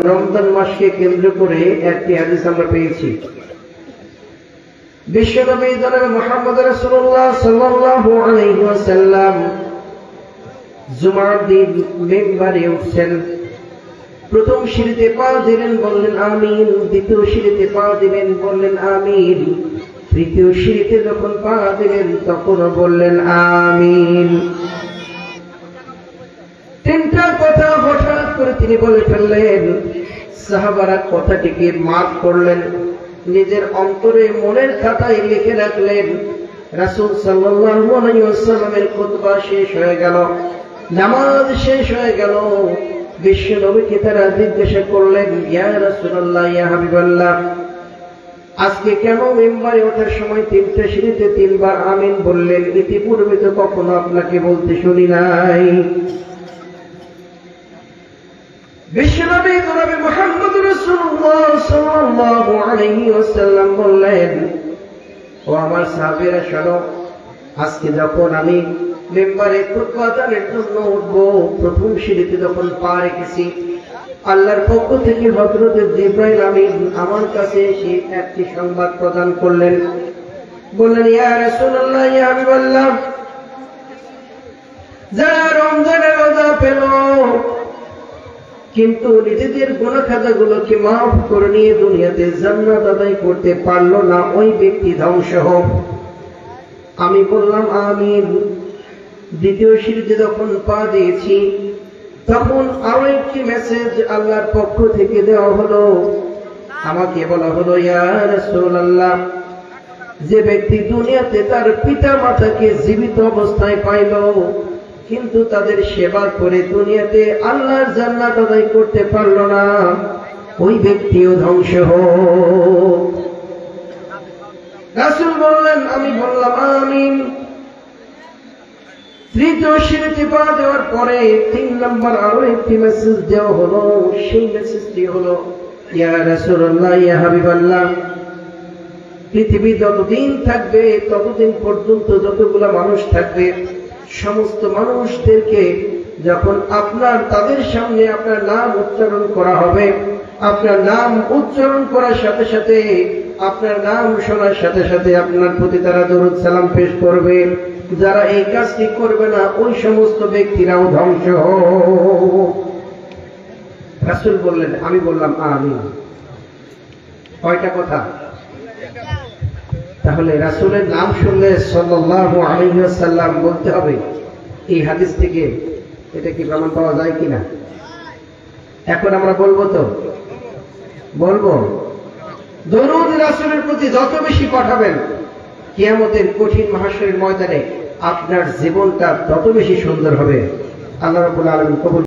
রমজান মাসকে কেন্দ্র করে একটি হাদিস আমরা পেয়েছি। বিশ্বনবী জনাব মুহাম্মদ রাসূলুল্লাহ সাল্লাল্লাহু আলাইহি ওয়াসাল্লাম জুমার দিন মিম্বারে উঠছেন। প্রথম সিঁড়িতে পা দিলেন, বললেন আমিন। দ্বিতীয় সিঁড়িতে পা দিলেন, বললেন আমিন। তৃতীয় সিঁড়িতে যখন পা দিলেন তখনও বললেন আমিন। তিনটা কথা হঠাৎ করে তিনি বলে ফেললেন। সাহাবারা কথাটিকে মার্ক করলেন, নিজের অন্তরে মনের খাতায় লিখে রাখলেন। রাসূল সাল্লাল্লাহু আলাইহি ওয়াসাল্লামের খুতবা শেষ হয়ে গেল, নামাজ শেষ হয়ে গেল। বিশ্ব নবীকে তারা জিজ্ঞাসা করলেন, ইয়া রাসূলুল্লাহ, ইয়া হাবিবাল্লাহ, আজকে কেন মিম্বারে ওঠার সময় তিনটা সিঁড়িতে তিনবার আমিন বললেন? ইতিপূর্বে তো কখনো আপনাকে বলতে শুনি নাই। বিশ্বনবী জনাব মুহাম্মদ রাসূলুল্লাহ সাল্লাল্লাহু আলাইহি ওয়াসাল্লাম বললেন, ও আমার সাহাবীরা শোনো, আজকে যখন আমি মিম্বারে খুতবা দেওয়ার জন্য উঠবো, প্রথম সিঁড়িতে যখন পা রেখেছি, আল্লাহর পক্ষ থেকে হযরত জিবরাইল আমিন আমার কাছে এসে একটি সংবাদ প্রদান করলেন। বললেন, ইয়া রাসূলুল্লাহ, ইয়া হাবিবাল্লাহ, যারা রমজানের রোজা পেল কিন্তু নিজেদের গুনাহ খাতাগুলোকে মাফ করে নিয়ে দুনিয়াতে জান্নাত আদায় করতে পারলো না, ওই ব্যক্তি ধ্বংস হোক। আমি বললাম আমিন। দ্বিতীয় সিঁড়িতে যখন পা দিয়েছি তখন আরো একটি মেসেজ আল্লাহর পক্ষ থেকে দেওয়া হলো। আমাকে বলা হলো, ইয়া রাসূলুল্লাহ, যে ব্যক্তি দুনিয়াতে তার পিতা মাতাকে জীবিত অবস্থায় পাইল কিন্তু তাদের সেবা করে দুনিয়াতে আল্লাহর জান্নাত আদায় করতে পারল না, ওই ব্যক্তিও ধ্বংস হোক। রাসূল বললেন, আমি বললাম আমিন। তৃতীয় সিঁড়িতে পা দেওয়ার পরে 3 নম্বর আরো একটি মেসেজ দেওয়া হলো। সেই মেসেজটি হলো, ইয়া রাসূলুল্লাহ, ইয়া হাবিবাল্লাহ, পৃথিবী যতদিন থাকবে ততদিন পর্যন্ত যতগুলা মানুষ থাকবে, সমস্ত মানুষদেরকে যখন তাদের সামনে আপনার নাম উচ্চারণ করা হবে, আপনার নাম উচ্চারণ করার সাথে সাথে, আপনার নাম শোনার সাথে সাথে আপনার প্রতি তারা দরুদ সালাম পেশ করবে। যারা এই কাজটি করবে না ওই সমস্ত ব্যক্তিরাও ধ্বংস হোক। রাসূল বললেন, আমি বললাম আমিন। কয়টা কথা? তাহলে রাসূলের নাম শুনলে সাল্লাল্লাহু আলাইহি ওয়াসাল্লাম বলতে হবে। এই হাদিস থেকে এটা কি প্রমাণ পাওয়া যায় কিনা? এখন আমরা বলবো তো বলবো। দরুদ রাসূলের প্রতি যত বেশি পাঠাবেন, কিয়ামতের কঠিন মাহশরের ময়দানে আপনার জীবনটা তত বেশি সুন্দর হবে। আল্লাহ রাব্বুল আলামিন কবুল